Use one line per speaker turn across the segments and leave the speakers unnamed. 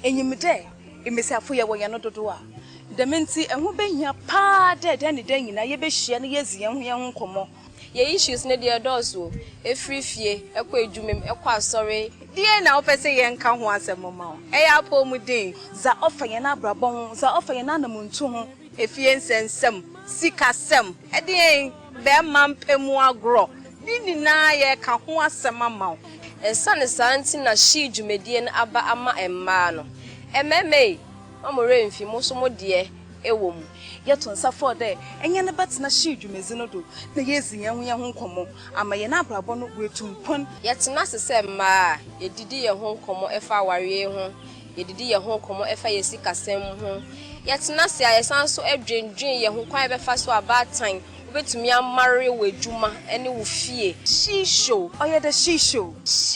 Enyimde imesafo ye wo ye no dodo a dementi eho behia pa de ni de nyina ye behia ne yezi ye ho nkomo
ye issues ne de dozo efri fie ekwa edwumem ekwa asore de na opese ye nka ho asem ma o eya apomu din
za ofa ye na abrabon za ofa ye na namuntu ho
efie nsensem sikasem ede be mampemu agro ni na ye ka ho asem ma o esane santi na shi dwumedie na aba ama emma no ememe amore mfi mo so mo de ewom
yeto nsafo de enye ne betena shi dwumezi no do na yezi ye ho nkomo ama ye na abrabon no wetumpon
yetena sese ma yedidi ye ho nkomo efa aware ho yedidi ye ho nkomo efa yesikasem ho yetena se ayesan so adwendwen ye ho kwan befa so abatan obetumi amare wedwuma ene wo fie
shisho oye de shisho
she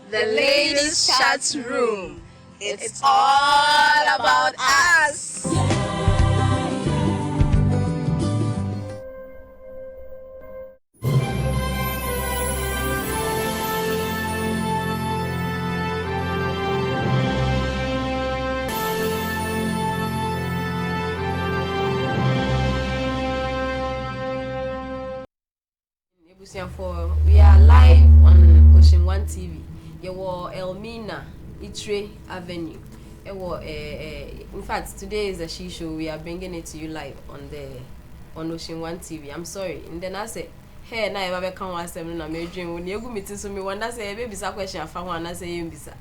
the ladies chat room. It's all about us. We are live on Ocean 1 TV. You were Elmina Itre Avenue. In fact, today is a she show. We are bringing it to you live on Ocean 1 TV. I'm sorry. And then I say, hey, na eba be kan wa asem na me dream. When you go meeting so me wonder say baby sa question afa ho na say you bisa.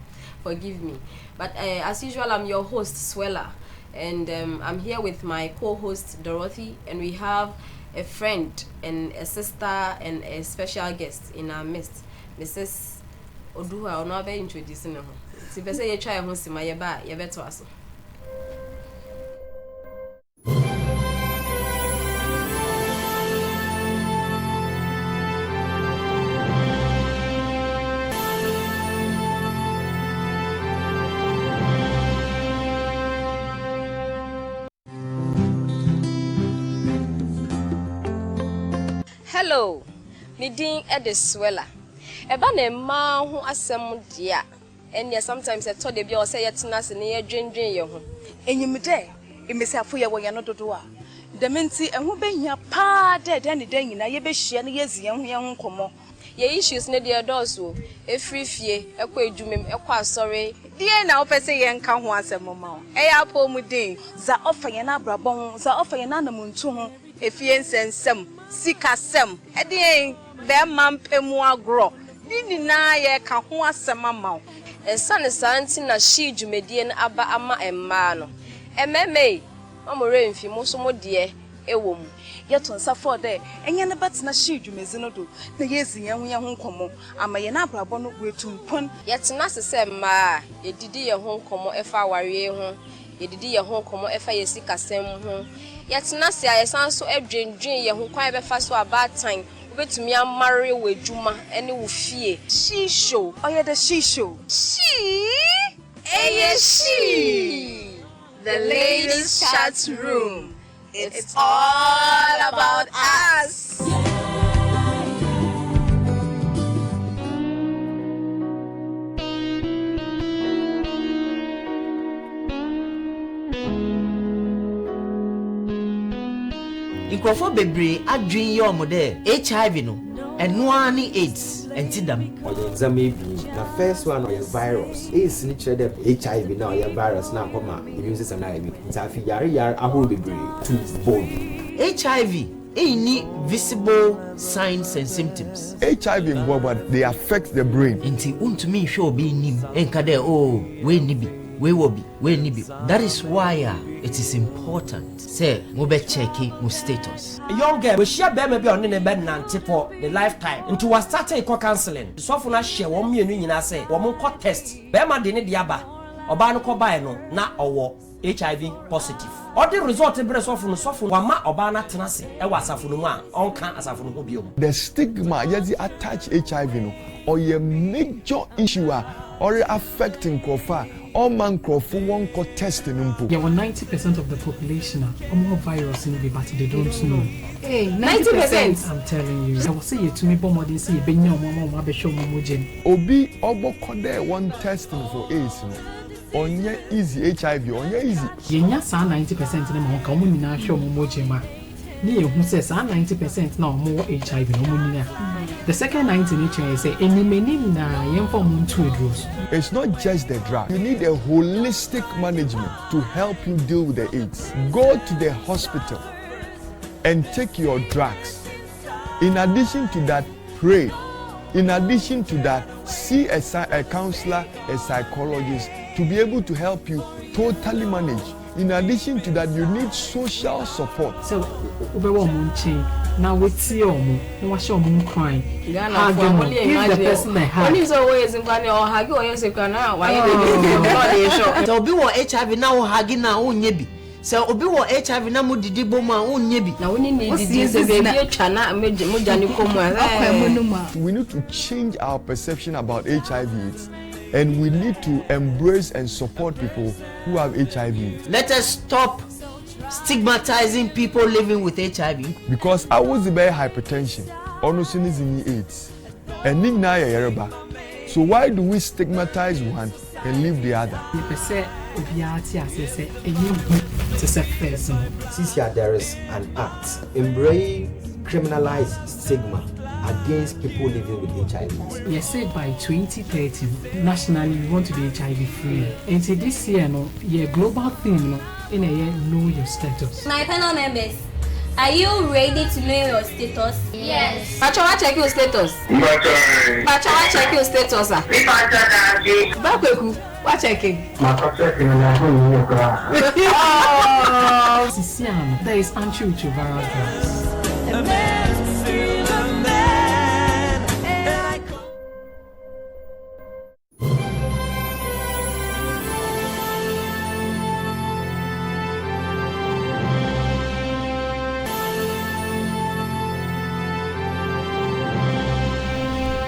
Forgive me. But as usual, I'm your host Swella, and I'm here with my co-host Dorothy, and we have a friend and a sister and a special guest in our midst, Mrs. Oduha. Ono be introducing her. Si be say you try ho sima ye ba ye beto aso. Hello, me din Swella. Eba na ma ho asem dia. And sometimes I told the boy say yetina se ne yedwendwen ye ho.
Enyimde imesafo ye wo ye no dodo a dementi eho behia pa de ni de nyina ye behia ne yezi ye ho nkomo
ye issues ne de dozo efri fie ekwa edwumem ekwa asore de na opese ye nka ho asem ma o eya apomu din
za ofa ye na abrabon za ofa ye na namuntu ho
efie nsensem sikasem ede be mampemu agro ni na ye ka ho asem ma o esane santi na shi dwumedie na aba ama emma no ememe amore mfi mo so mo de ewom
yeto nsafo de enye ne betena shi dwumezi no do na yezi ye ho nkomo ama ye na abrabon no wetumpon
yetena sese ma yedidi ye ho nkomo efa aware ho yedidi ye ho nkomo efa yesikasem ho yetena se ayesan so adwendwen ye ho kwan befa so abatan obetumi amare wedwuma ene wo fie
shisho oye de shisho
she the ladies chat room. It's all about us.
Nkrofo bebre adwen ye omode HIV no eno ani AIDS entidam
exam bi na first one is virus is ni chere HIV na ya virus na koma immune system na bi ntafi yare ahoro bebre to bone
HIV any visible signs and symptoms.
HIV in but they affect the brain.
Inti untumi hwe obi nim enka de we nibi we wobi we nibi. That is why it is important say mo be check mo status.
A young girl we share be maybe on ne bed nante for the lifetime into was started eco counseling so for na share wo mienu nyina say wo mo test be ma de ne de aba oba no ko bae no na owo HIV positive. All the result bre so for wama oba na tenase e wa asafo no mu a onka asafo no ho biom.
The stigma yezi attach HIV no or a major issue or affecting Kofa, all man Kofu won't go testing.
Yeah, well, 90% of the population are more virus in the but they don't know.
Hey, 90%.
I'm telling you. I will say it to me, but they say, "Ben, your mama, be show me
Obi Obo Kode one testing for AIDS. Onye easy HIV, onye easy.
Yenya sa 90% na ma ka mo nyina show mo mojema. Ni ehun say sa 90% na mo HIV no mo nyina. The second 90 nature is say any many na yemfa mo to drugs.
It's not just the drug. You need a holistic management to help you deal with the AIDS. Go to the hospital and take your drugs. In addition to that, pray. In addition to that, see a counselor, a psychologist to be able to help you totally manage. In addition to that, you need social support.
So, now we see you, no wash your moon crying. Give the person a hug.
He's always in Ghana or hug or you say, why
So, be what HIV now hugging now, yebi. So, Obi what HIV now would did boma own yebi.
Now, we need this baby, Chana,
We need to change our perception about HIV/AIDS. And we need to embrace and support people who have HIV.
Let us stop stigmatizing people living with HIV.
Because I was about hypertension, almost in AIDS, and Nina Yereba. So why do we stigmatize one and leave the other?
Since here there is an act, embrace criminalize stigma against people living with HIV.
Yes, said by 2030, nationally we want to be HIV free. And so this year, no, yeah, global theme, no, in a year, know your status.
My panel members, are you ready to know your status? Yes.
Pachawa check your status. Pachawa check your status. Bakweku, what checking?
Oh, Sisiano, there is antiretroviral drugs.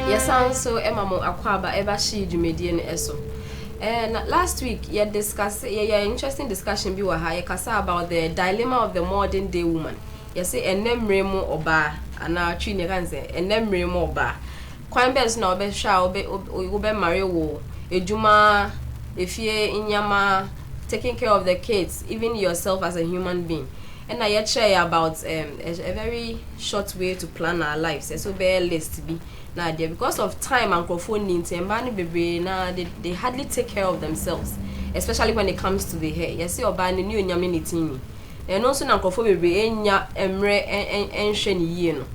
Yes, so Emma Mo Akwaba ever she Jumedian Eso. And last week, you discussed interesting discussion be kasa about the dilemma of the modern day woman. You say enem remo oba ana twine kan say enem remo oba. Kwan bes na obe sha obe marry wo ejuma efie inyama taking care of the kids, even yourself as a human being. And I yet share about a very short way to plan our lives. So be list be now there because of time and needs and baby now they hardly take care of themselves, especially when it comes to the hair. You see obani new nyamenitini. And also na baby enya emre en sheni no.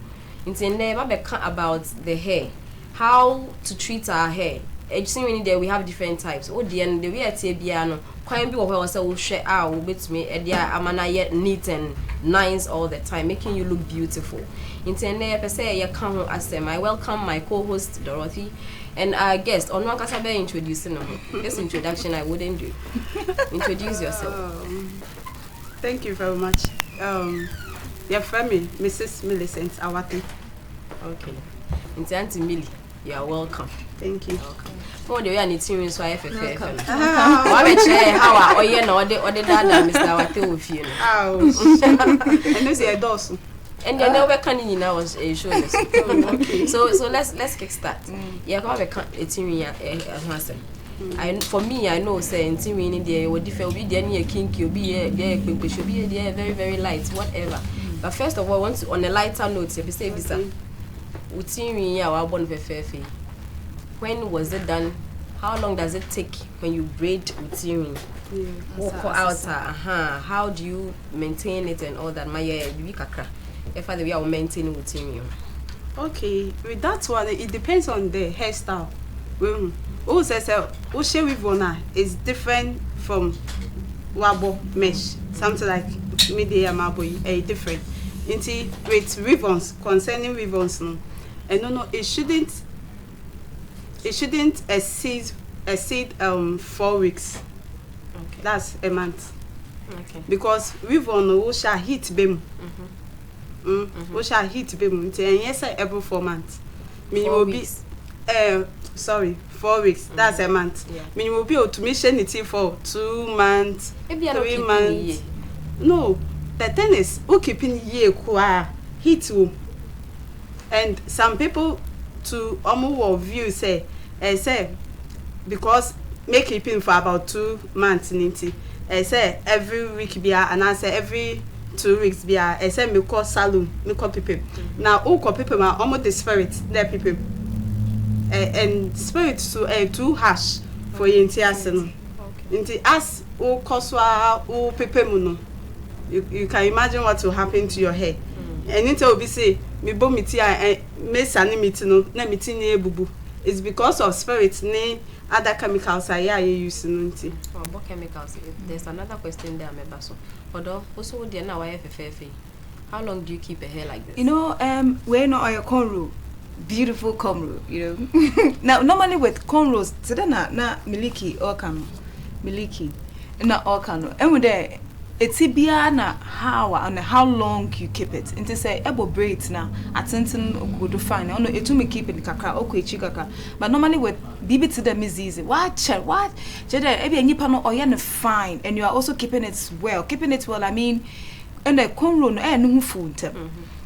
It's never be about the hair, how to treat our hair. We there we have different types. Oh the end the way at no kwan bi wo hwe say wo hwe a wo betumi e dia amana yet neat and nice all the time, making you look beautiful. Intende per se ye kan ho asem. I welcome my co-host Dorothy and our guest Onwa Kasa be introducing no. This introduction I wouldn't do. Introduce yourself.
Thank you very much. Your family, Mrs. Millicent Awati.
Okay. Into Auntie Millie, you are welcome.
Thank you.
For the way I need to so I FFF. Why be say how or you know or the dad Mr. Awati with you.
And this is Dawson.
And then never can you now was a show. Okay. So let's kick start. Yeah, come a team I for me I know say in team in there would different be there near kinky be there should be there very very light whatever. But first of all, I want to on a lighter note, if you say this when was it done? How long does it take when you braid utiri? Walk out, how do you maintain it and all that? My if I will maintain utiri.
Okay, with that one it depends on the hairstyle. Who says Ushe Wivona is different from Wabo mesh, something like media maboi, different. Inti with ribbons, concerning ribbons, no, and no, it shouldn't exceed 4 weeks. Okay. That's a month. Okay. Because ribbon we shall hit bem. We shall hit bem. Yes, every 4 months.
4 weeks.
sorry, 4 weeks. That's a month.
Yeah.
Meaning will be automation it for 2 months,
Maybe
3 months. No, the thing is, who keeping ye kwa heat room, and some people to almost view say because make keeping for about 2 months ninety. Say every week be and I say every 2 weeks be I say me call salon, me call people. Now who call people ma almost the spirit there people. And spirit to too harsh for yenti aseno. Inti as who koswa who people muno. You can imagine what will happen to your hair. And it will be say me bo miti me sani miti no na miti ni ebubu. It's because of spirits ni other chemicals are use nti.
Oh, what chemicals? There's another question there, me baso. Although also there now why FFF. How long do you keep a hair like this?
You know, we're not on your cornrow. Beautiful cornrow, you know. Now normally with cornrows, today na miliki or cano. Miliki. Na or cano. And with there it's na how long you keep it. And to say ebo braids now attention good fine. No it to me keep it kakra okwechi kakra. But normally with bibi to them is easy. What? Jede ebi nipa no oya fine and you are also keeping it well. Keeping it well I mean and the cornrow no no food.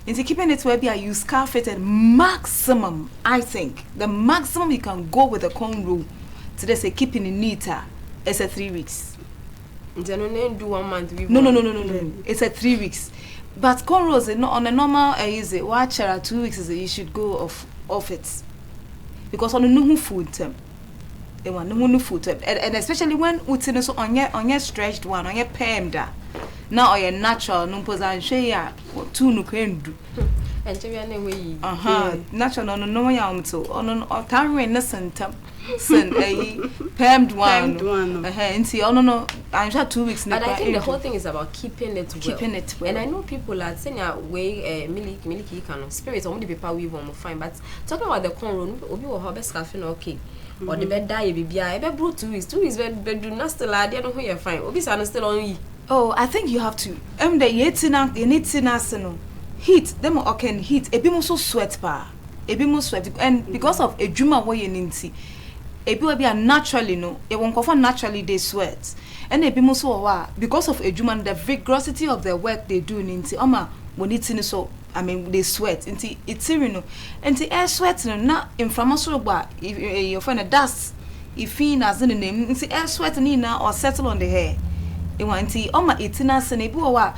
Into keeping it well, you scarf it at maximum. I think the maximum you can go with a cornrow today say keeping it neater is a 3 weeks.
Then do 1 month.
No. It's a 3 weeks. But cornrows is not on a normal easy. Watch 2 weeks is you should go off it because on a no food term. They want no food and especially when utin so on your stretched one on your permed. Now or your natural no posan share two no can do.
And way
natural no ya to on time innocent sen permed one no I'm sure 2 weeks.
But I think the whole thing is about keeping it well. And I know people are saying way milky kind spirits only paper weave on fine, but talking about the cornrow obi will have a scarfing okay. Or the bed die be I be brought 2 weeks. 2 weeks bed do not still I don't know you're fine. Obi san still on you.
Oh, I think you have to. The yetina you need to heat them or can heat a bit so sweat pa. A bit more sweat and because of a juma way you need to a bit be naturally no it won't cover naturally they sweat. And a bit more so because of a juma the vigorosity of the work they do in oma when it's so I mean they sweat into it's you know and the air sweat not inflammatory but if you find a dust if you as in the name it's air sweat now or settle on the hair. You want to oma itina senebu wa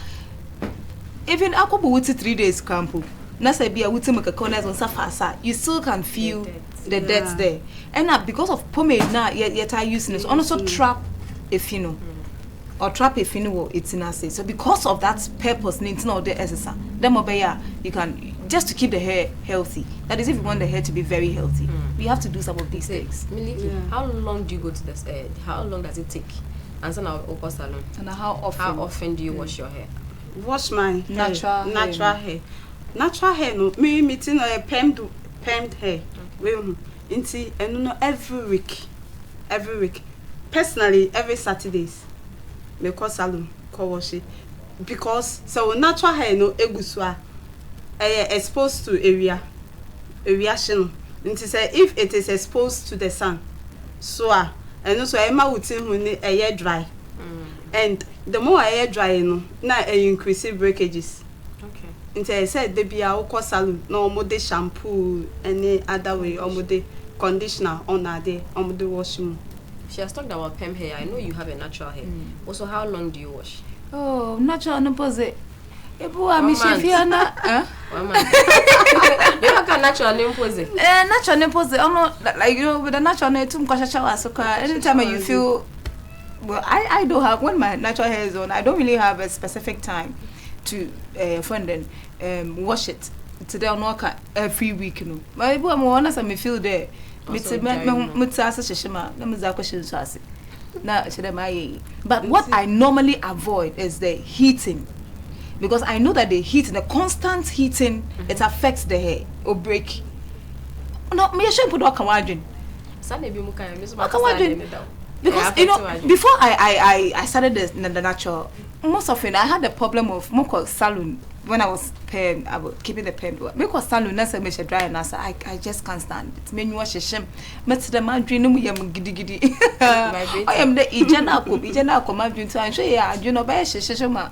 even akobo wuti 3 days campo na say bia wuti make corners on safasa you still can feel the dirt there and because of pomade now yet I using it also trap if you know or trap if you know itina say so because of that purpose need to the exercise them obeya you can just to keep the hair healthy. That is if you want the hair to be very healthy we have to do some of these things.
Miliki, how long do you go to this how long does it take? Answer now Oko salon. And how often do you wash your hair?
Wash my
natural
hair. Natural hair no me meeting a permed hair. We inti and no every week. Personally every Saturdays me call salon call wash it because so natural hair no egusua exposed to area shino. Inti say if it is exposed to the sun so and also Emma wutin when air dry. And the more air dry no na increase breakages.
Okay.
Until I said they be our salon no more de shampoo any other way or more de conditioner on a day or more de washing.
She has talked about perm hair. I know you have a natural hair. Also, how long do you wash?
Oh, natural no pose. Ebu a mi shefiana.
1 month. You can natural name pose.
Natural name pose. No, like you know with the natural name too much shower so anytime you feel well I don't have when my natural hair is on I don't really have a specific time to wash it today on work every week no but if I'm honest I feel there but what I normally avoid is the heating because I know that the heat the constant heating it affects the hair or break no me should put because you know before I started the natural most often I had the problem of moko salon when I was keeping the pen. Because salon nasa me dry and I just can't stand it. Me wash a shame. Met the man dream no yam giddy. I am the ijana ko ma dream to and show ya you know by sheshema.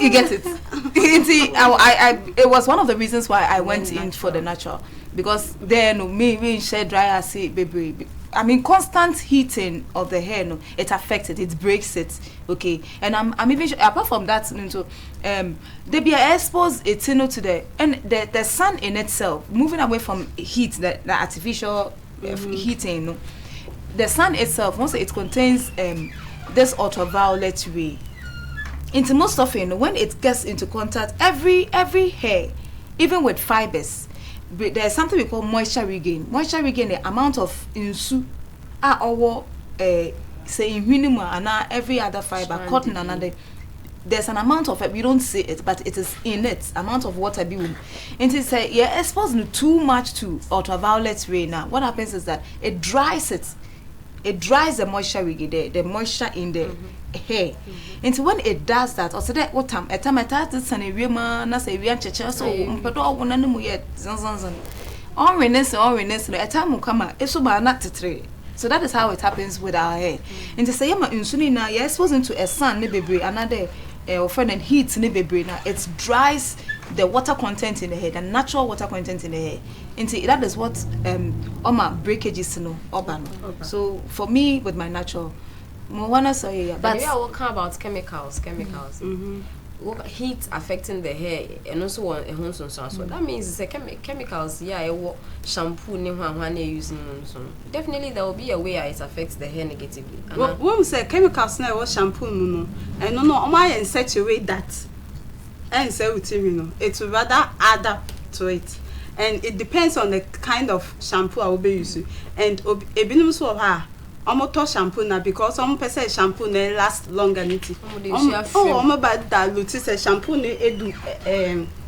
You get it. It was one of the reasons why I went in for the natural, because then me share dry say baby. I mean, constant heating of the hair, no, it affects it, it breaks it, okay. And I'm even apart from that, they be exposed it to the sun in itself, moving away from heat, the artificial heating, no. The sun itself, once it contains this ultraviolet ray. Into most of it, when it gets into contact, every hair, even with fibers, there's something we call moisture regain. Moisture regain, the amount of insu our say in minimum and every other fiber, cotton and other. There's an amount of it, we don't see it, but it is in it, amount of water be. And to say you're exposed too much to ultraviolet ray now. What happens is that it dries it. It dries the moisture regain, the moisture in the hair. And so when it does that, also that what time? At time I start this and a man, na say we are church so but all one animal yet. All reness, at time will come out. It's so bad not to trade. So that is how it happens with our hair. And to say yama insulina, you're exposed into a sun, maybe another friend and heat, maybe now it dries the water content in the hair, the natural water content in the hair. And that is what all my breakages urban. So for me with my natural,
but we are talking about chemicals. Heat affecting the hair and also on so that means it's chemicals. Shampoo using definitely there will be a way it affects the hair negatively.
When we say chemicals now or shampoo no and no in such a way that and say it will rather add up to it, and it depends on the kind of shampoo I will be using. And ebinum so ha omoto shampoo na because some person shampoo na last longer niti omo ba dilute say shampoo na edu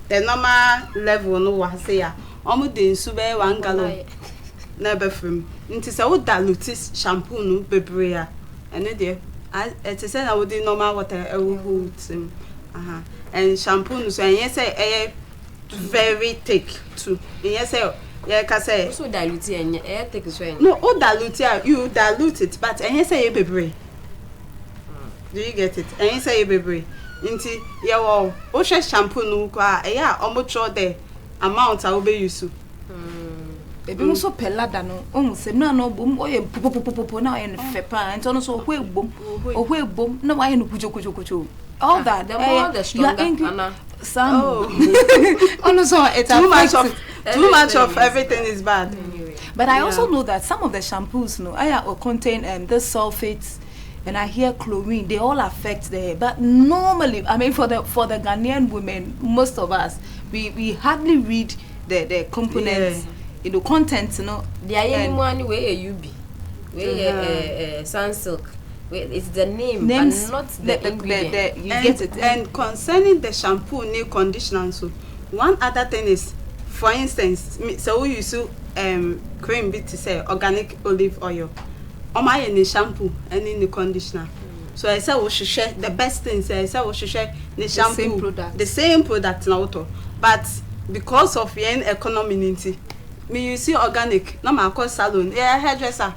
the normal level no wa say ya omo de nsu be 1 gallon na be from nti say wo dilute shampoo no bebre ya ene de it say na wo de normal water e wo hold and shampoo no so yen say very thick too. Yes, say
so dilute and take so
no, dilute you dilute it, but and you say baby. Do you get it? And you say baby. Inti wo shampoo no kwa omo the amount I will be use.
Ebi mo so pelada no say no bom popo na ye fepa nto no so ohwe bom na wa ye no kujo all that
the more the stronger
some also it's
too much of everything is bad.
But I also know that some of the shampoos contain the sulfates, and I hear chlorine, they all affect the hair. But normally, I mean for the Ghanaian women, most of us we hardly read the components, contents,
The anyone where you be, where Sunsilk. It's the names, but not the ingredient.
You get it.
And concerning the shampoo, new conditioner, so one other thing is, for instance, so we use cream bit to say organic olive oil. My any shampoo and in the conditioner. So I say we should share the best things. I say we should share the shampoo, the same product now. But because of the economy, me you see organic. No my call salon. Hairdresser,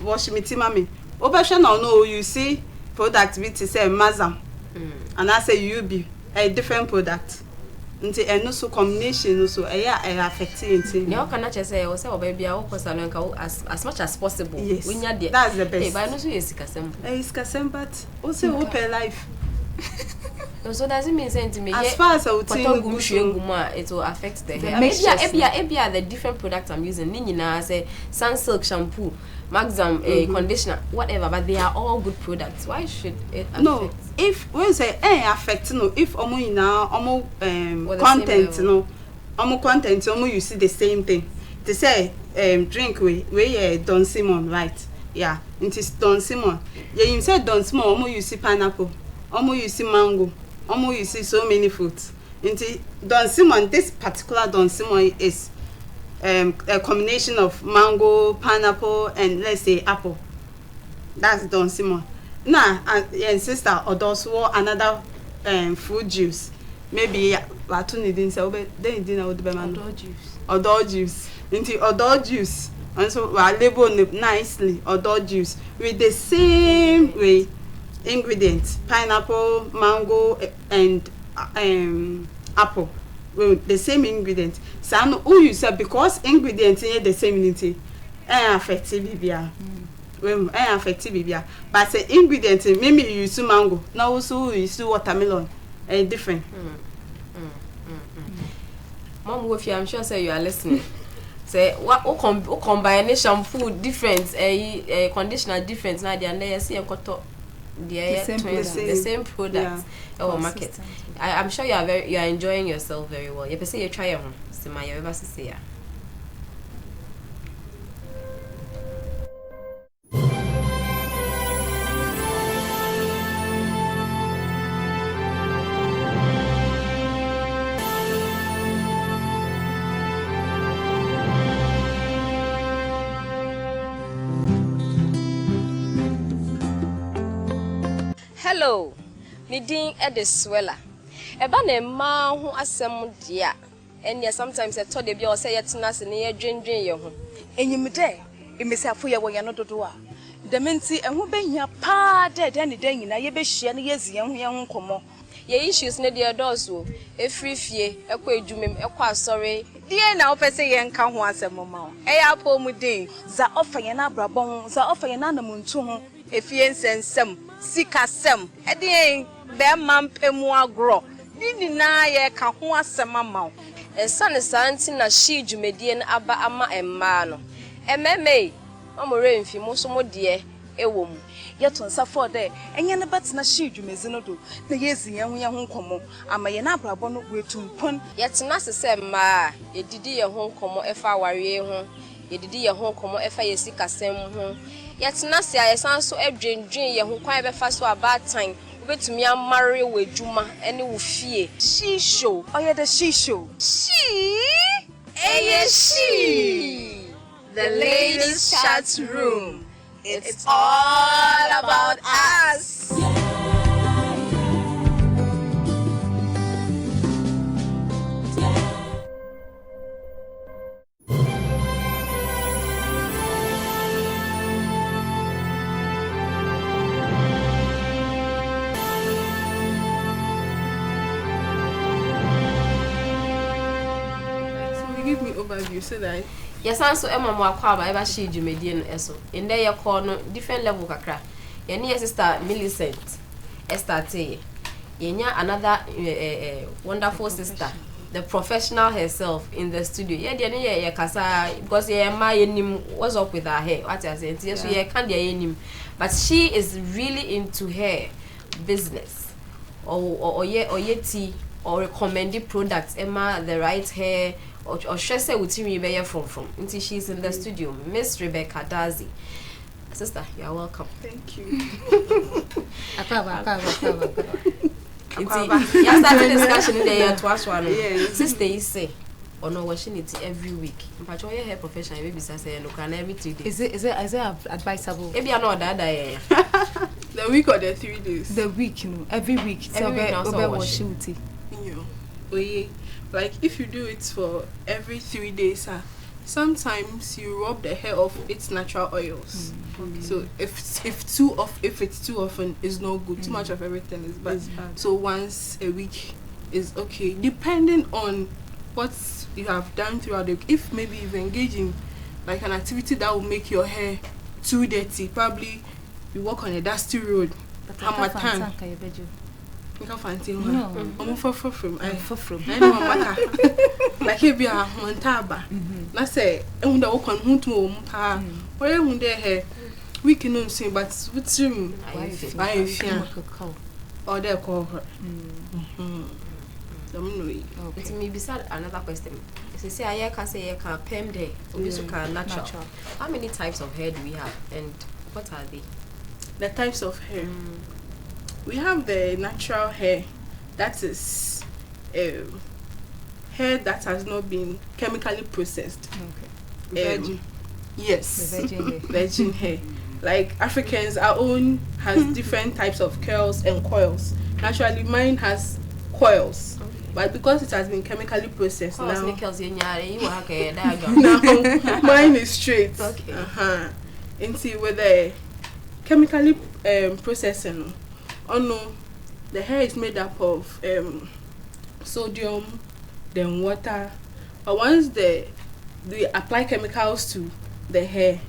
wash me timami. Obesha no you see product bit to say Mazam, and I say you be a different product. Nti eno so combination so affecting it.
Now can I just say baby I will salon as much as possible.
Yes,
when you're there.
That's the best.
But I know so is kasem.
Is kasem but also open life.
So does it mean saying to me
as far as I would say
it will affect the hair. Maybe the different products I'm using. Nina say Sunsilk shampoo, Maxam conditioner, whatever, but they are all good products. Why should it affect?
No, if we say affect if content you see the same thing. They say drink we Don Simon, right? Yeah, it is Don Simon. Yeah, you say Don Simon you see pineapple, you see mango, you see so many fruits. Into Don Simon, this particular Don Simon is a combination of mango, pineapple, and let's say apple. That's Don Simon. Nah, and sister or those who another fruit juice. Maybe latu didn't say then didn't know the odor juice. Into odor juice. And so we label nicely odor juice with the same way ingredients: pineapple, mango, and apple. With the same ingredients. So who you say because ingredients in the same unity affective bibia. Well, affective bibia. But the ingredients maybe you use mango, now also you use watermelon. Different.
Mom, if I'm sure say you are listening. Say what combination food different, conditioner different. Now they are there. See, I'm got the same product or market. I'm sure you are enjoying yourself very well. You say you try your home. So my you ever say ya. Hello, Nidin Ediswella. Eba ne ma ho asem dia. Enya sometimes I told you say yetina se ne dwendwen ye ho.
Enyimde, emesiafo ye wo ye no dodo a. Dementi eho behia pa de ne dan nyina ye behia ne yezi ye ho nkomo.
Ye issues ne dia doso. Efrifie, ekọ edwumem, ekọ asore.
Die na wo pese ye nka ho asem ma. Eya po mu din, za ofa ye na abrabon, za ofa ye na namuntu ho. Efie nsensem, sikasem, edien be mampemu agro. Nini na ye ka ho asem ama.
Esane santi na shi dwumedie na aba ama emma no. Ememe, amore mfi mo so mo de ewo mu.
Yeton safo de enye ne betena shi dwumezi no do. Na yezi ye ho nkomo, ama ye na abrabon no wetumpon.
Yetena sese emma, edidi ye ho nkomo efa aware ho. Yedidi ye ho nkomo efa ye sikasem ho. Yetena se ayesan so edwendwen ye ho kwan befa so abatan obetumi amare wejuma ene wo fie
she show oye the she show
she the ladies chat room. It's all about us.
Give me overview so that
yes, also Emma Mwakwa eba shi dwumedie no eso. In there you call no different level kakra. Ye ne sister Millicent Estate. Yenya another wonderful sister, the professional herself in the studio. Ye de ne ye kasa because ye ma yenim what's up with her hair. What I say, yes, ye can de yenim. But she is really into hair business. Or yeti or recommended products Emma the right hair or Shese with me from until she's in the studio. Miss Rebecca Dazi. Sister, you are welcome.
thank you.
You started discussion in the year twice one. Sister, you say or no washing it every week. But your hair professional baby say no can every 3 days.
Is it advisable?
Maybe I know that
The week or the 3 days?
The week, you know, every week.
Every week
wash
Yeah. Like if you do it for every 3 days, sometimes you rub the hair off its natural oils. Okay. So if it's too often, it's no good. Too much of everything is bad. So once a week is okay, depending on what you have done throughout the week. If maybe you've engaged in like an activity that will make your hair too dirty, probably you walk on a dusty road. Hamatan. You can't find him. I'm for from. I know I'm like he be a montaba. I say, and the walk on Hunto, where would their hair? We can say, but what's him? I fear or their call her.
It may be sad another question. If you say I can say I can perm day, or you can natural. How many types of hair do we have, and what are they?
The types of hair. We have the natural hair, that is hair that has not been chemically processed.
Okay.
Yes.
The virgin hair.
Virgin hair. Like Africans, our own has different types of curls and coils. Naturally, mine has coils, but because it has been chemically processed now, now mine is straight.
Okay.
Into with the chemically processing. Oh no, the hair is made up of sodium, then water. But once they apply chemicals to the hair,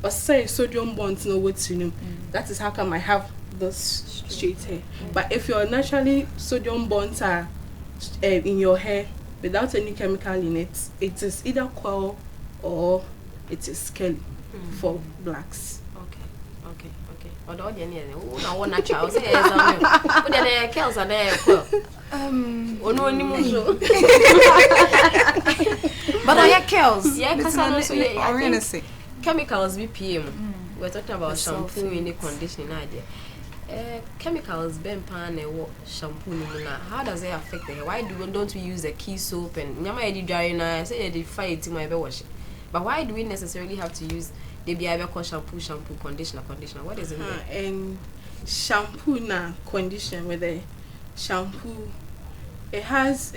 or say sodium bonds no what you know, that is how come I have this straight hair. But if your naturally sodium bonds are in your hair without any chemical in it, it is either coil or it is curly for blacks.
Okay. Although the any no one natural say but the curls are there coil. No
But I have curls.
Yeah, cuz I know so
yeah.
Chemicals BPM. We're talking about shampoo in the conditioning idea. Chemicals ben pan shampoo na. How does it affect the hair? Why don't we use a key soap and nyama edi dry na say edi fight my be wash. But why do we necessarily have to use the BIB shampoo, conditioner? What is it?
And shampoo na condition with the shampoo, it has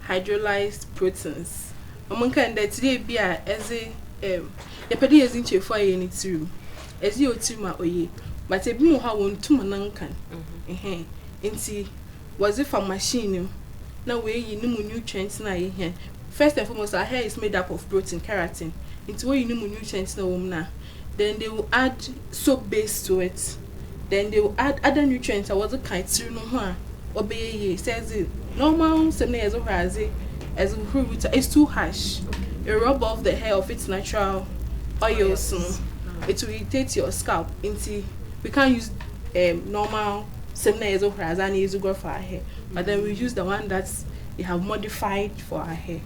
hydrolyzed proteins. Amonka that today be as a the pedi is in for any through as you tima oye, but a bimo how one to manankan. Inti was it for machine? Now we you know nutrients na here. First and foremost, our hair is made up of protein, keratin. Into what you know nutrients na womna. Then they will add soap base to it. Then they will add other nutrients. I was a kind through no one. Obey says it normal same as it's too harsh. You rub off the hair of its natural oils. It will irritate your scalp. Into we can't use normal same as and use go for our hair. But then we use the one that's they have modified for our hair.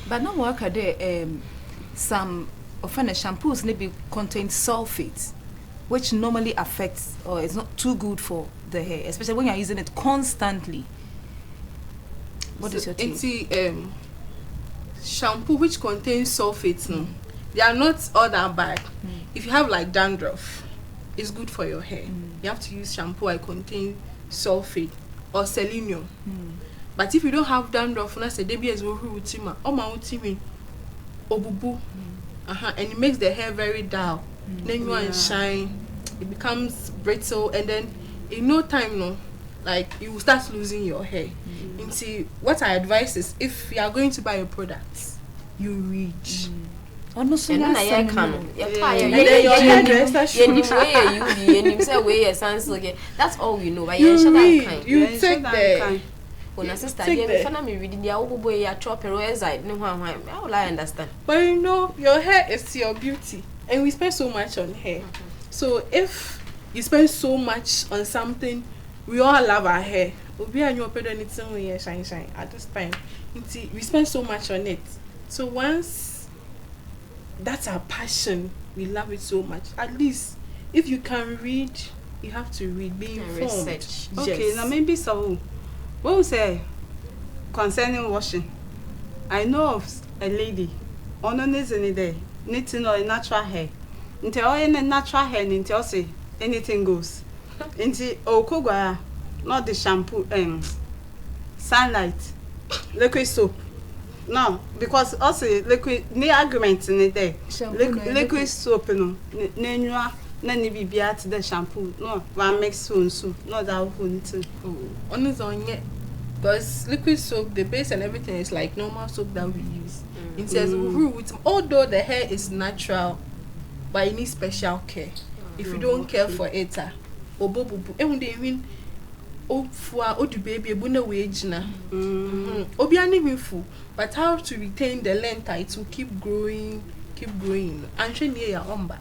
But no work at there some offended shampoos maybe contain sulfates, which normally affects or is not too good for the hair, especially when you're using it constantly. What is your take?
Shampoo which contains sulfates, no, they are not all that bad. If you have like dandruff, it's good for your hair. You have to use shampoo that contains sulfate or selenium. But if you don't have dandruff, and I say DBS will rutima, or my ultimate obubu, and it makes the hair very dull. Then you want to shine, it becomes brittle, and then in no time, no, like you will start losing your hair. And see, what I advise is if you are going to buy a product, you read.
Oh no, so
and
then
your hairdresser should
that's all we know. But
you read, you take the.
When a sister, me reading the boy, I chop a side. No, how will I understand?
But you know, your hair is your beauty, and we spend so much on hair. So if you spend so much on something, we all love our hair. We are your shine at this time. We spend so much on it. So once that's our passion, we love it so much. At least if you can read, you have to read, be informed.
Research.
Okay, now maybe so. What we say concerning washing? I know of a lady, knitting or natural hair. Until all in natural hair, until say anything goes. Until okogwa, not the shampoo, sunlight, liquid soap. No, because also liquid, no argument in the day. Liquid soap, no, nani bibiat the shampoo. No, one makes soon, not that one too. On his own yet. Because liquid soap, the base and everything is like normal soap that we use. It says, although the hair is natural, but it needs special care. If you don't care for it, even for the baby, but how to retain the length, it will keep growing. And she near your umber.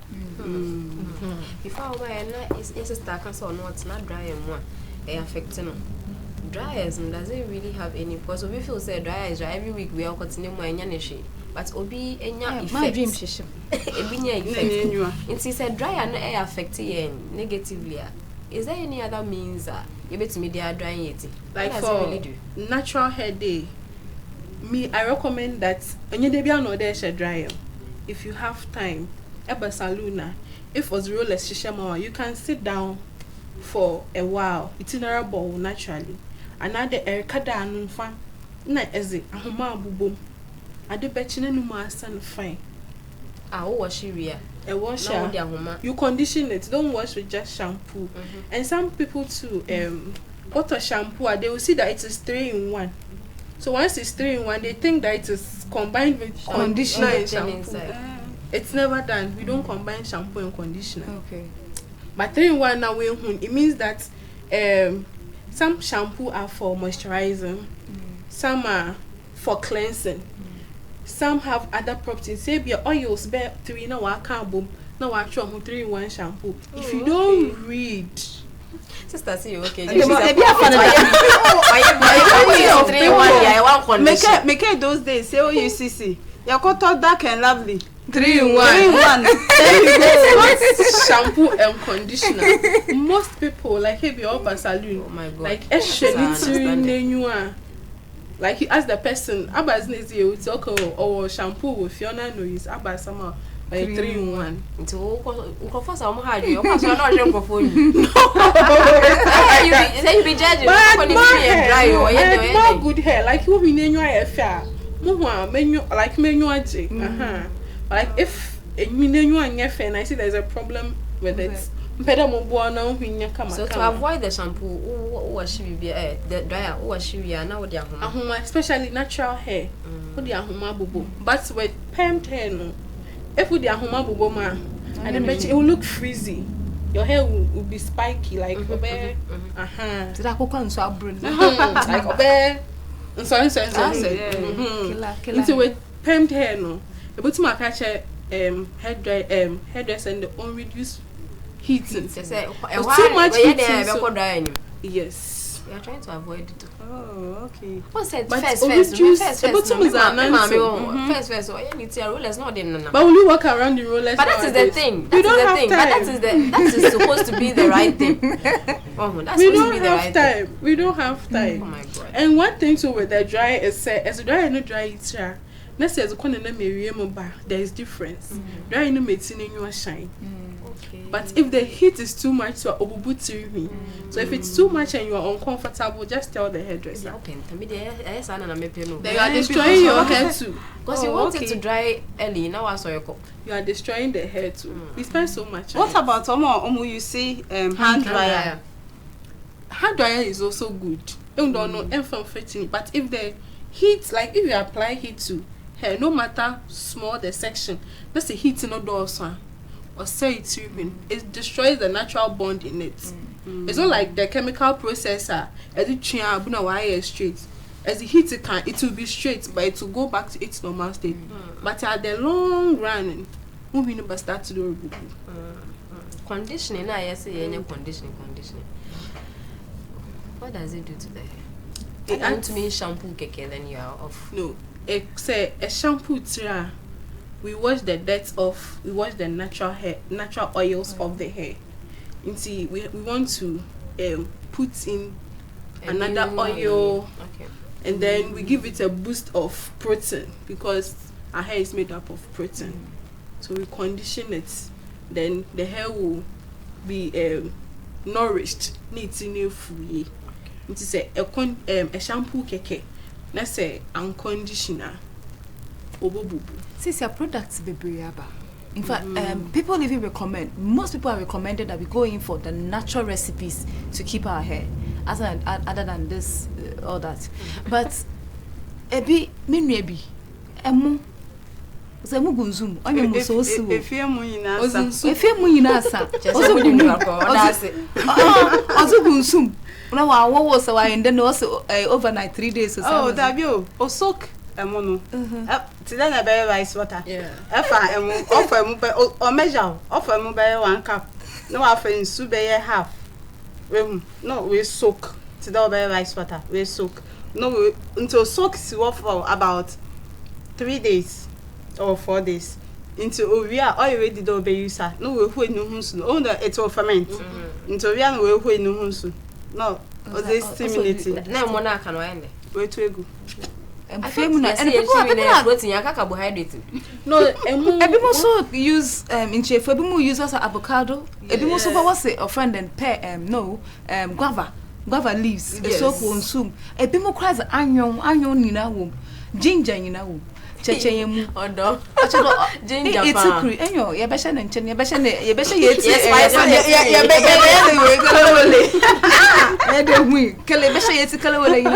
Before I it's a stack and so no, it's not dry and one. Affecting dryers does it really have any? Because we feel say dryer is dry every week we are continuing my shade. But obi enya effect. My dream shishim. Ebinya effect. It said dryer no air affecting negatively. Is there any other means you bet me they are drying it?
Like for really do? Natural hair day, I recommend that when you debut no there should dryer.
if you have time, eba saluna, if was real as shishamawa, you can sit down for a while. It's inarable naturally. Another erkada anunfa na eze ahoma abubo. Ade bechine no ma san fine.
Ah, o wash area.
A washer. You condition it. Don't wash with just shampoo. And some people too, water shampoo, they will see that it is 3-in-1. So once it's 3-in-1, they think that it is combined with conditioner and shampoo. It's never done. We don't combine shampoo and conditioner.
Okay.
But 3-in-1 now, it means that some shampoo are for moisturizing, some are for cleansing. Some have other properties. Say your oils bear 3 na wa boom. Na wa 3-in-1 shampoo. If you don't read,
sister, see you okay.
Make it those days. Say oh UCC. Your color dark and lovely.
3-in-1. Then you go shampoo and conditioner. Most people like hey be all salon.
Oh my god.
Like like you ask the person, Abba's nezy you talk or shampoo with Fiona no use Abba summer by 3-in-1.
Into first I'm hard you not drink for you. You be judging dry or
not good hair like you mean you are fair. Menu like menu like if you are fair and I see there's a problem with it. So
to avoid the shampoo, what should be the dryer, what should be now with your
especially natural hair. But with permed hair, no. If with your homa bubo man, and then it will look frizzy. Your hair will be spiky like a bear.
So that could so abroad.
Like a bear. And so into with permed hair, no. But to my catcher hairdress and the unreduced heat. Too much heat. Yes.
We are trying to avoid it.
Oh, okay.
What said
but
first?
So
rollers not in.
But will you walk around the rollers?
But that is the thing. That is the thing. But that is supposed to be the right thing.
We don't have time. We don't have time.
Oh my god.
And one thing too with the dry is as a dry no dry it's let's say as there is difference. Dry no makes in your shine. But if the heat is too much, so if it's too much and you are uncomfortable, just tell the hairdresser. Then you are destroying your hair too.
Because you want it to dry early. Now I saw your cup.
You are destroying the hair too. We spend so much.
What about you see hand dryer?
Hand dryer is also good. You don't know but if the heat, like if you apply heat to hair, no matter small the section, that's the heat in the door, or say it's even, it destroys the natural bond in it. It's not like the chemical processor as it change wire straight. As the heat it will be straight, but it will go back to its normal state. But at the long run, we never start to do
conditioning. I say any conditioning. What does it do to the hair? It adds to me shampoo keke, then you are off.
No, it's a shampoo tira. We wash the dirt off. We wash the natural oils of the hair. You see, we want to put in another oil, and then we give it a boost of protein because our hair is made up of protein. So we condition it. Then the hair will be nourished. Needs in a free. It is a shampoo keke. Let's say unconditioner.
Since your products be briaba. In fact, people even recommend. Most people are recommended that we go in for the natural recipes to keep our hair, other than this, all that. But maybe emu. Zemu gunzum. Onye muso osu.
Efie mu
yinasa. Ozu gunzum. Una wa wo so wa and then also overnight 3 days or something.
Oh, Dabio. Osok emu no. Today na be rice water.
Yeah.
Efa emu, offer emu be o measure, offer emu be 1 cup. No afa nsu be half. No, we soak. Today be rice water. We soak. No, we until soak si for about 3 days or 4 days. Into we are already do be use. No, we hu enu hunsu. No, it will ferment. Into we are no we hu enu hunsu. No, o dey stimulating.
Na mo na aka no ende.
We to egu.
protein and carbohydrate.
No,
Ebi also use in chef. Ebi use also avocado. Ebi also what's it? A friend and pear guava leaves. So consume. Ebi mo cries onion nina wom, ginger nina wom. Cheche yemu.
Odo.
Ginger. It's a cream. Enyo. Ye besha ne nchen. Ye besha yeti.
Yes,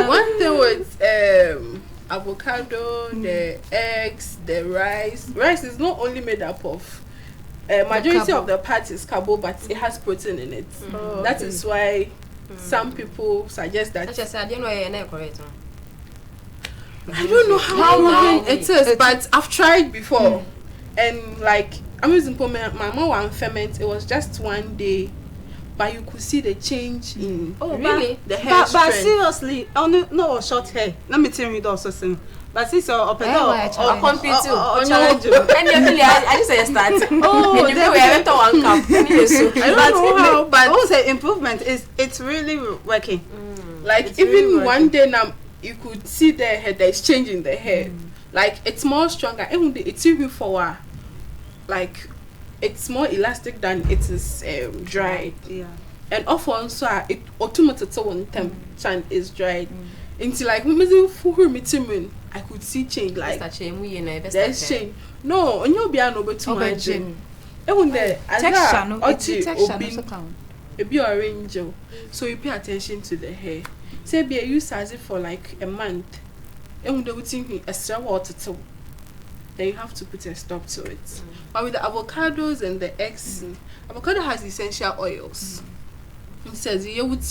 one thing with avocado, the eggs, the rice. Rice is not only made up of majority of the part is carbo, but it has protein in it. That is why some people suggest that. I don't know how long it is, but I've tried before, and like I'm using my mom one ferment. It was just one day, but you could see the change in
really
the hair
but seriously, no short hair. Let me tell you that also soon. But it's up and down
or compete too.
And
I just say start.
Oh,
we went to one cup.
I don't know how, but also improvement is it's really working.
Like it's even really one day now. You could see the hair that is changing the hair. Like it's more stronger. Even it's even for like it's more elastic than it is dried.
Yeah.
And often so it automatically one time is dried. Until like when I could see change like there's change. No, on your piano but too much. Even the
texture no
it be orange. So you pay attention to the hair. Say be use as it for like a month. And when they would think extra water too, then you have to put a stop to it. But with the avocados and the eggs, avocado has essential oils. It says you would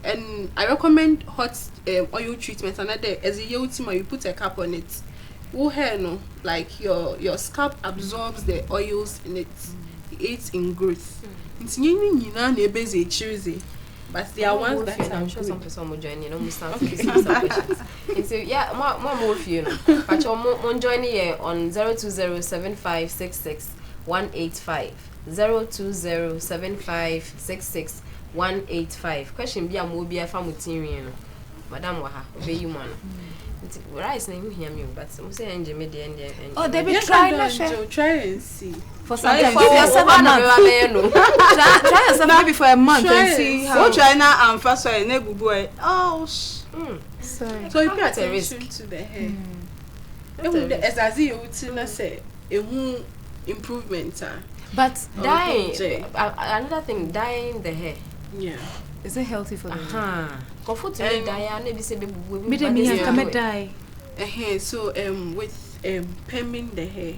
and I recommend hot oil treatment. Another as you put a cap on it. Oh hair no, like your scalp absorbs the oils in it. It aids in growth. It's choosy. But there are ones that
I'm sure some person will join in. Almost start some questions. And so yeah, more of you know. But you're joining here on 0207566 0207566 Question be a mobile family Madam Waha, obey you man. Rice name hear me, but some say engine me the end.
Oh, they be try
and see.
For some time, try maybe for a month and see how.
Try now and first one ne bubu. Oh,
sorry. So you pay attention to the hair. As you would say, a improvement.
But dyeing, another thing, dyeing the hair.
Yeah. Is it healthy for them?
Comfortable dye, maybe say
me come dye.
So with perming the hair.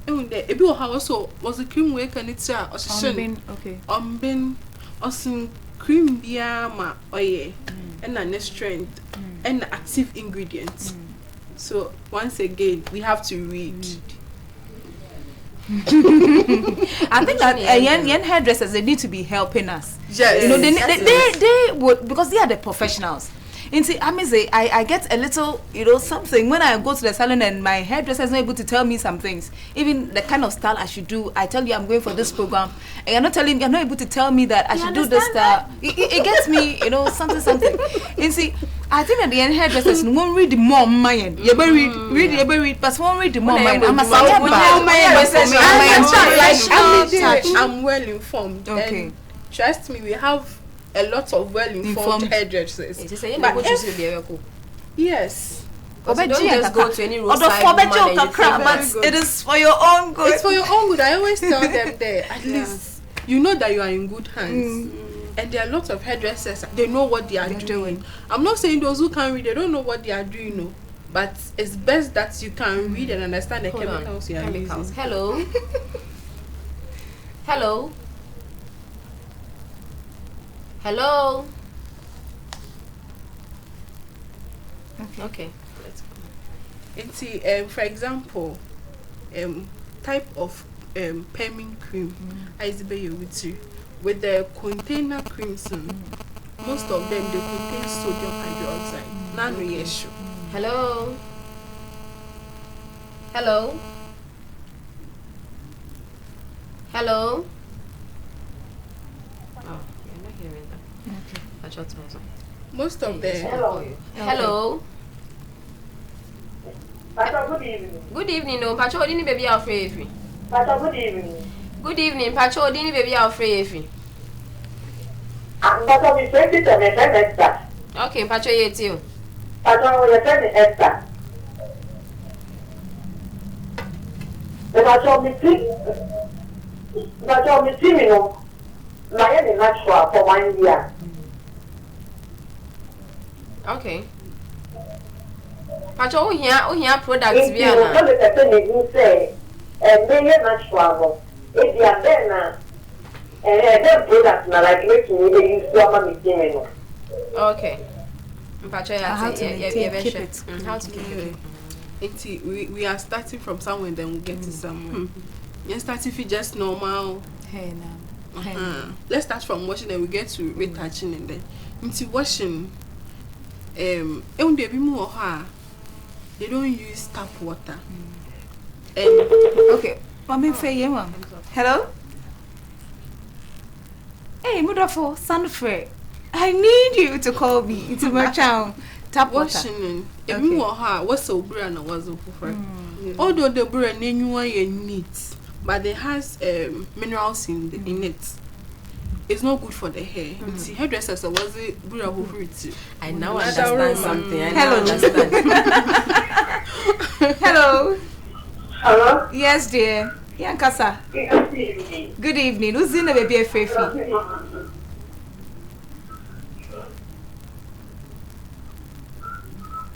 And the ebi also was a cream way can it's
okay.
Been also cream bia ma oye and an strength and active ingredients. So once again we have to read.
I think that young hairdressers, they need to be helping us.
Yes.
You know, they would, because they are the professionals. And see, I get a little, something when I go to the salon and my hairdresser is not able to tell me some things. Even the kind of style I should do. I tell you I'm going for this program, and you're not able to tell me that I should do this style. It gets me, something. And see, I think that the hairdressers won't read the more mind. You better read, but won't read the more mind.
I'm well informed.
Okay.
And trust me, we have a lot of well-informed hairdressers. Yes.
But don't just go to any roadside
but it is for your own good.
It's for your own good. I always tell them there, at least you know that you are in good hands. And there are lots of hairdressers, they know what they are doing. I'm not saying those who can't read, they don't know what they are doing, no. But it's best that you can read and understand the chemicals you are using.
Hello. Hello. Hello. Okay. Let's go.
And see, for example, type of perming cream, with the container creams, most of them they contain sodium hydroxide. None issue.
Hello. Hello. Hello.
Most of them.
Hello.
Good evening.
Good evening, no. Pacho, didn't baby afraid.
Good evening.
Good evening, Pacho, didn't baby afraid.
Pacho, we friend it and friend Esther.
Okay, Pacho, you too.
Pacho, we friend Esther. Pacho, me see me no. My name is natural for 1 year.
Okay. Pacho, we here products
we are not. The person you say, may natural. If you are then, then products na like making you use to me see me no.
Okay. Pacho,
how to keep it.
How to keep it.
We are starting from somewhere, then we get to somewhere. You start if you just normal.
Hey now.
Let's start from washing and we get to retouching and then into washing. They don't use tap water.
Okay. Hello? Hey, Mudafo, Sunfrey. I need you to call me into my town. Tap
washing. What's so brand or was although the brand new neat, but it has minerals in it. It's not good for the hair. See, hairdressers was it beautiful fruit.
I now understand something.
Hello. Hello.
Hello.
Yes, dear. Yankasa.
Good evening.
Good evening. Who's in the baby Fefi?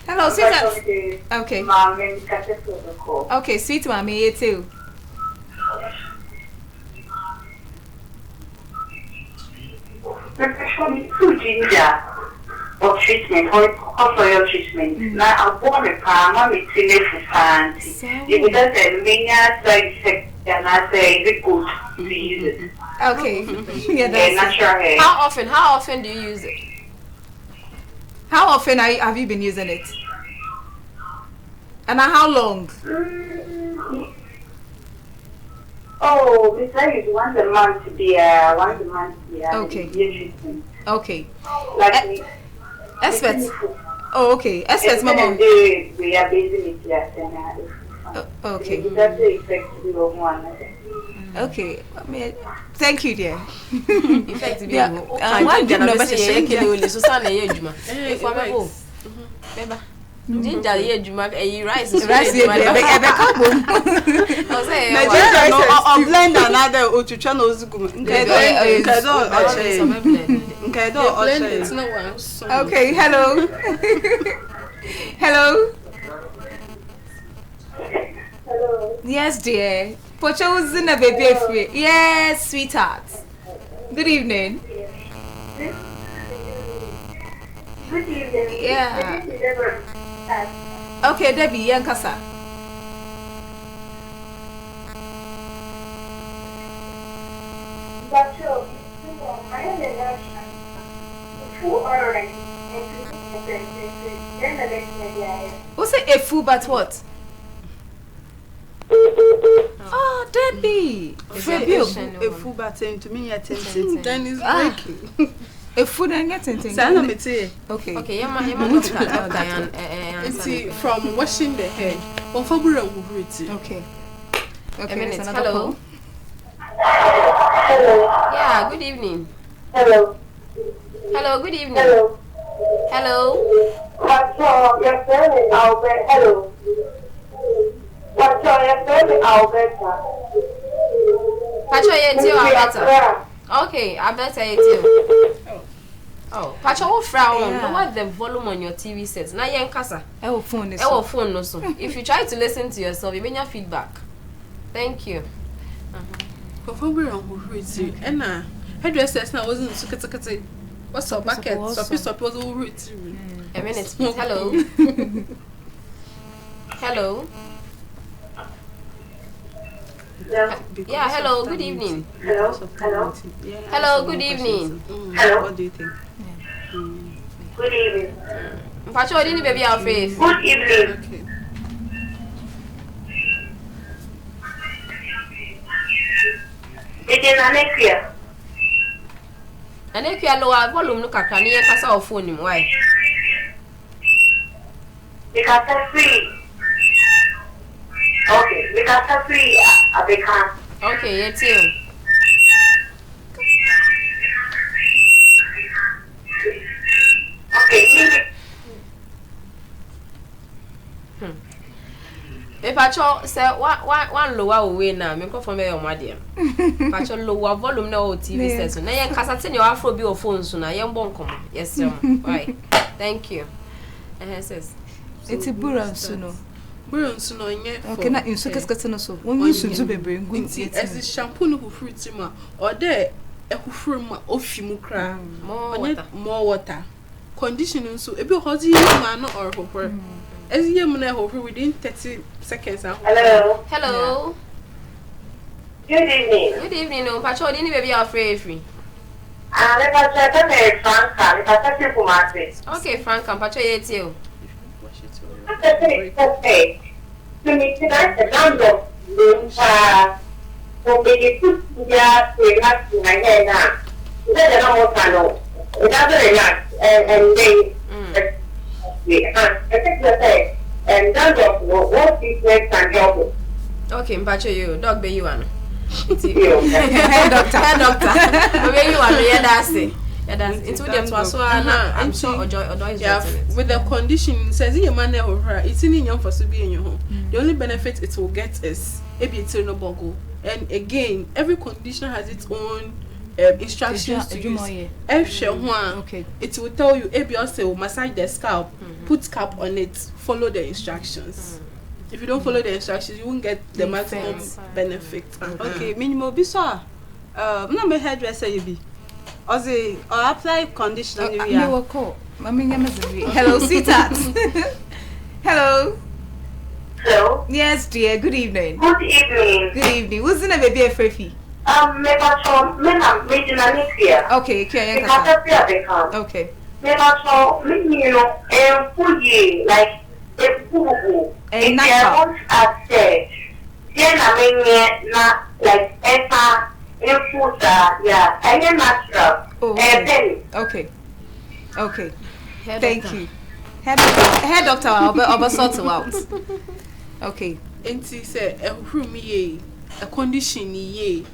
Hello, sweetheart. Okay. Okay, sweet mommy, you too.
Food ginger or treatment or oil treatment. Now I want a palm, I'm eating it for fancy. If it doesn't mean side effect, then I say it's good to use it.
Okay. Yeah, that's
natural hair.
How often do you use it?
How often have you been using it? And how long?
Oh, we say it's once a month to be
okay.
Treatment.
Okay.
Like
experts. Oh, okay. Experts, Mama.
We are basing it
okay.
That's the effective of one.
Okay. Thank you, dear.
Effective. Ginger ye juma rice
rice ye ebe ka bom
no say blend another ochucha no zugum nkedo
okay hello hello yes dear Pocha was in a baby free yes sweetheart good evening
good evening
yeah okay, Debbie, Yankasa. What's it a fool but what? Oh, Debbie.
A fool but to me at 10 then is breaking.
A food and getting things.
Okay.
Okay,
from washing the hair.
Okay.
Okay. Hello.
Hello.
Yeah, good evening.
Hello.
Hello, good evening.
Hello.
Hello.
What's your friend Albert? Hello. What's your friend Alberta?
Pacho, Alberta. Okay, Alberta, Oh, Pacho, frown. Know what the volume on your TV says. Now, Yankasa.
Phone
no so. If you try to listen to yourself, you may your feedback. Thank you.
And hairdressers now wasn't what's up bucket? Stop was all root.
A minute. Hello. Hello. Yeah, hello, good evening.
Hello.
Hello, good evening.
Hello.
What do you think?
Good evening.
Pacho, didn't baby our face.
Good evening.
Okay.
It is Anekia.
Anekia lower volume look at Kanye phone him. Why?
Because I'm free. Okay, we can start free. I can.
Okay, yeah, too.
Okay.
Pacho say one lower way now. Me from me on my dear. Pacho lower volume na o TV station. Na yen kasa te ne afro bi o phone so na yen bon kom. Yes sir. Right. Thank you. Sis.
It's a buran suno.
Buran suno nye.
Okay, na insu keskese no so. Won use nzu bebre ngu nti.
As the shampoo no fruit ma or there ehufuru ma ofimu kra. More water. Conditioning so ebi hozi ma no or hopper. As you may hope within 30 seconds.
Hello.
Hello.
Good evening.
Good evening. No, Pacho, didn't baby afraid free.
I'm Franca.
Okay, Franca, Pacho, it's you.
Okay. To me tonight, the number so they put their relax in my head now. That's the normal channel. It doesn't relax and they I think you say, and that's what treatment can help with.
Okay, Mpacho, you dog be you one.
Hey doctor.
Be you one. Yeah, that's it. Yeah, that's it. It's with them so I'm sure Ojo is getting
with the condition says your man over it's in your for to be in your home. The only benefit it will get is maybe it's no bongo. And again, every condition has its own instructions to use. Okay. It will tell you if you say massage the scalp, put cap on it, follow the instructions. If you don't follow the instructions, you won't get the maximum benefit.
Okay, minimum bisa. No me hairdresser you be. Or apply conditioner.
Hello, sweetheart. Hello.
Hello.
Yes, dear. Good evening.
Good evening.
Good evening. Who's in a baby a free? Okay, okay.
Like a natural.
Okay. Okay. Thank you. Hair doctor, I'll sort you out. Okay.
And she said, a condition ye.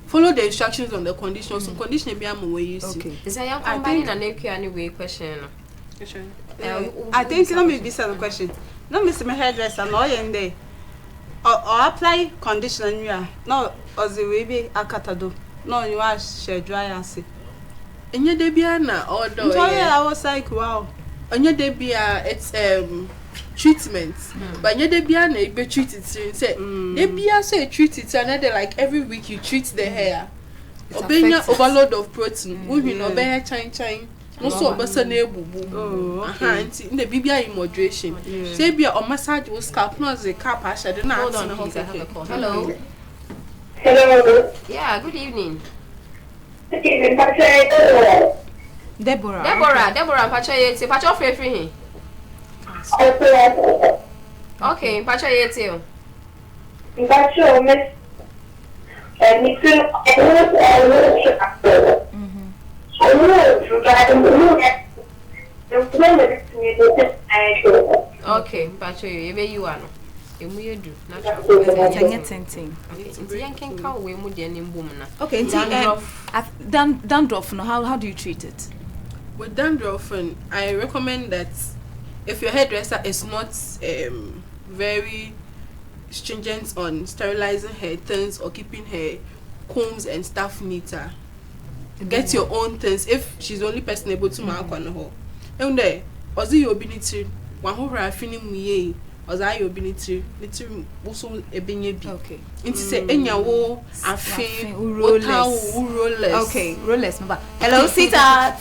Follow the instructions on the condition. So condition be am way you see.
Okay. Is I combining an anyway question.
I think let me be the question. No, Mr. My hairdresser, no in there. Or apply conditioner you are. No, or the way be akatado. No, you are share dry and
and your debiana or do
I was like, wow.
And your debia it's treatment. But your debiana be treated to say debia say treat it another like every week you treat the hair. Obeying overload of protein. We know bear chine. No so person boo. In the bibia in moderation. Say be or massage will scalp not the cap I shall not.
Hold on, I have a call. Hello.
Hello.
Yeah, good evening.
Deborah,
Pacho yeti. Pacho free. Okay, Pacho yeti.
Pacho miss. Me too.
Okay, Pacho, you are. You do.
Okay, dandruff. How do you treat it?
With dandruff, I recommend that if your hairdresser is not very stringent on sterilizing her things or keeping her combs and stuff neater, get your own things. If she's the only person able to mark on her, and there, was your ability one who are feeling me. Oza your ability little also a binye bi.
Okay.
Inti say enyawo afin rollers.
Okay, rollers. Hello, sweetheart.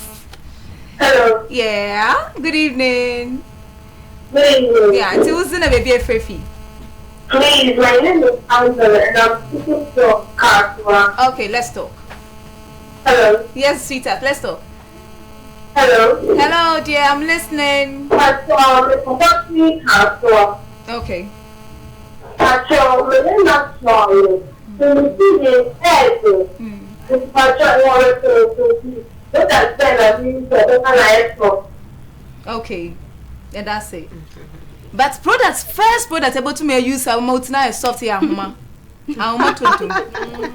Hello.
Yeah. Good evening.
Good evening.
Yeah. Until who's in a baby a free?
Please, my name is Angela and I'm speaking to your car.
Okay, let's talk.
Hello.
Yes, sweetheart. Let's talk.
Hello.
Hello, dear. I'm listening. Okay. Okay. Yeah, that's it. But first product able to me use a mouth now soft here ahoma. Ahoma tuntum.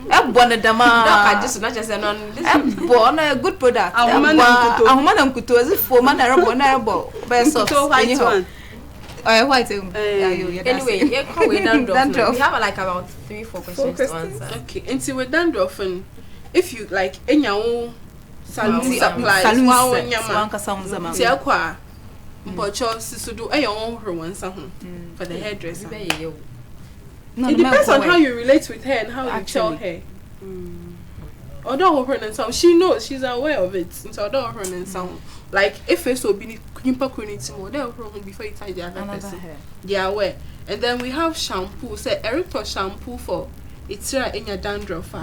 E bona dama.
Doc just not just non this
bona a good product.
Ahoma na
mkuto as if for man na rebo best soft.
White one.
White.
Anyway, yeah, come with dandruff. We have like about 3-4 questions to answer.
Okay, until with dandruff, and if you like in your own salon supplies, but choice to do a own for the hairdresser. It depends on how you relate with her and how you tell her. Although her and sound, she knows, she's aware of it. So although her and sound, like if it's so be impercunity more, they'll before you tie the other person. They are aware. And then we have shampoo. Say Erector shampoo for it's in your dandruff.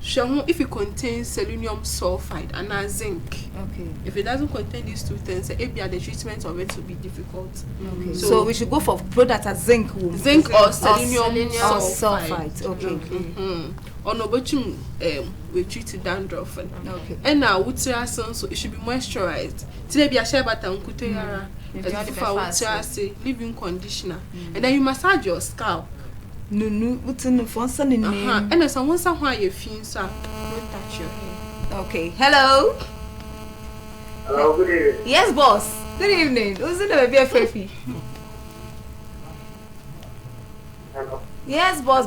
Shampoo if it contains selenium sulfide and zinc.
Okay.
If it doesn't contain these two things, the treatment of it will be difficult.
Okay. So we should go for product as zinc
or selenium
sulfide. Okay.
Or no, but we treat dandruff.
Okay.
And now so it should be moisturized. Today be a shea butter and kuteyara. Leave-in conditioner. And then you massage your scalp.
No, what's in the phone?
And then someone somewhere you feel so don't touch your hair.
Okay. Hello.
Hello, good evening.
Yes, boss. Good evening. Who's in the baby Fefi?
Hello.
Yes, boss.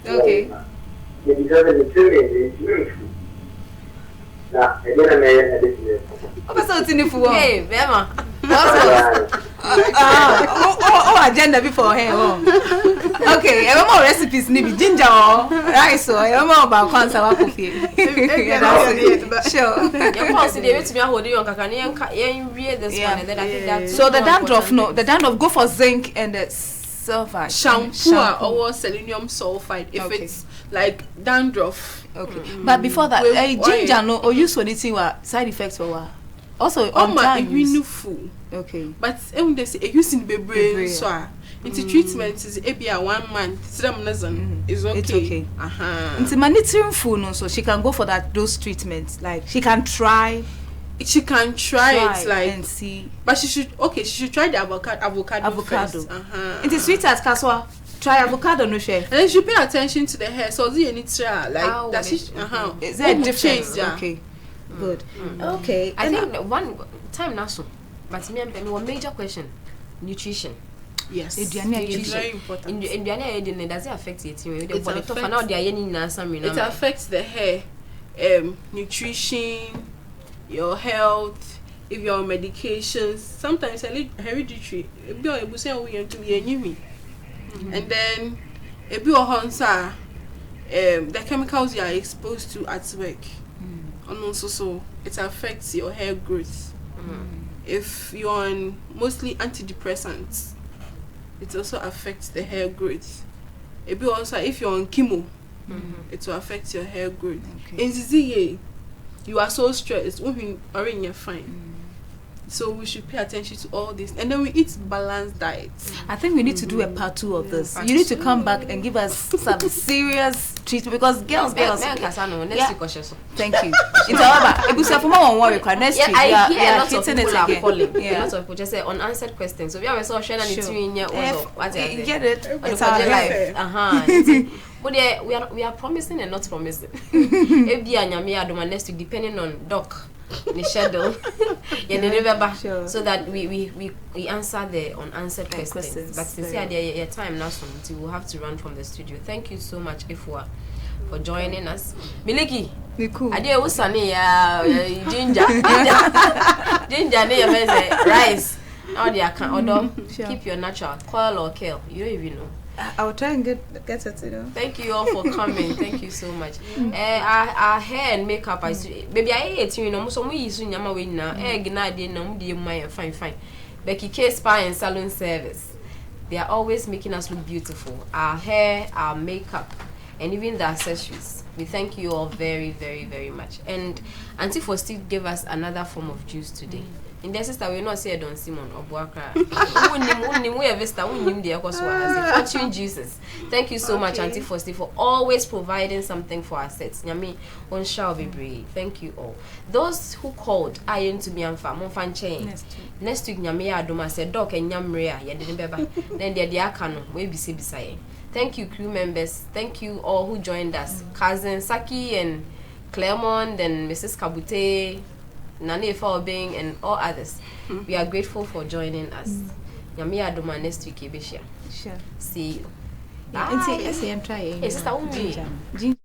Okay. Hey, Bema. Agenda before here. Okay, I more recipes nibi ginger or rice or I more about consa coffee. Sure.
Your policy they wait to me hold you on kakani read this one and then I think that.
So the dandruff go for zinc and the sulfide.
Shampoo or selenium sulfide if it's like dandruff.
Okay. But before that, ginger no or use for anything side effects for what? Also on time
full.
Okay.
But they say using baby so into treatment is maybe a 1 month. Is okay.
It's okay. Into monitoring food no, so she can go for those treatments. Like she can try
it like
and see.
But she should try the avocado first.
It is sweet as kaswa. Try avocado no share.
And then she pay attention to the hair. So you need to like that she
is there a difference? Okay. Good. Okay.
I think one time now so. But me and one major question. Nutrition.
Yes.
It's
very important.
Does it affect it?
It affects the hair, nutrition, your health, if you're on medications. Sometimes hereditary. And then the chemicals you are exposed to at work. And also so it affects your hair growth. If you're on mostly antidepressants, it also affects the hair growth. Also if you're on chemo, it will affect your hair growth. In ZZA, you are so stressed, you're fine. So we should pay attention to all this, and then we eat balanced diets.
I think we need to do a part 2 of this. You need to come back and give us some serious treatment because girls.
Thank
you. It's all worry. Next week,
I
we
hear a
are
lot of
hitting it
people are
again.
calling. A lot of people just say unanswered questions. So we are so sharing it.
Get it? It's our life.
But we are promising and not promising. Next week, depending on doc. The schedule so that we answer the unanswered questions. But since your time now, so we will have to run from the studio. Thank you so much, Ifua, for joining us. Miliki, I did usani ginger, rice. Now they can keep your natural coil or kale. You don't even know.
I'll try and get it, you know.
Thank you all for coming. Thank you so much. Our hair and makeup, baby, I ate you know, so we use nyama we na egg na dey na mu dey my fine. Becky K Spa and Salon Service. They are always making us look beautiful. Our hair, our makeup, and even the accessories. We thank you all very, very, very much. And Auntie Fosti gave us another form of juice today. in the sister we not say Don Simon or Boakra. Wouldn't we have vista, wouldn't the Fortune Jesus. Thank you so much, Auntie Fosti, for always providing something for our sets. Yami, on shall be brave. Thank you all. Those who called iron to me and fam fan chain. Next week, Yami Adoma said, Doc and Yamrea, Yadin then the Diakano, we be beside. Thank you, crew members. Thank you all who joined us. Cousin Saki and Claremont and Mrs. Kabute. Nani Faubing and all others. We are grateful for joining us. Yami Adoma next week, Ebisha.
Sure.
See you.
Yes, I'm trying.
It's the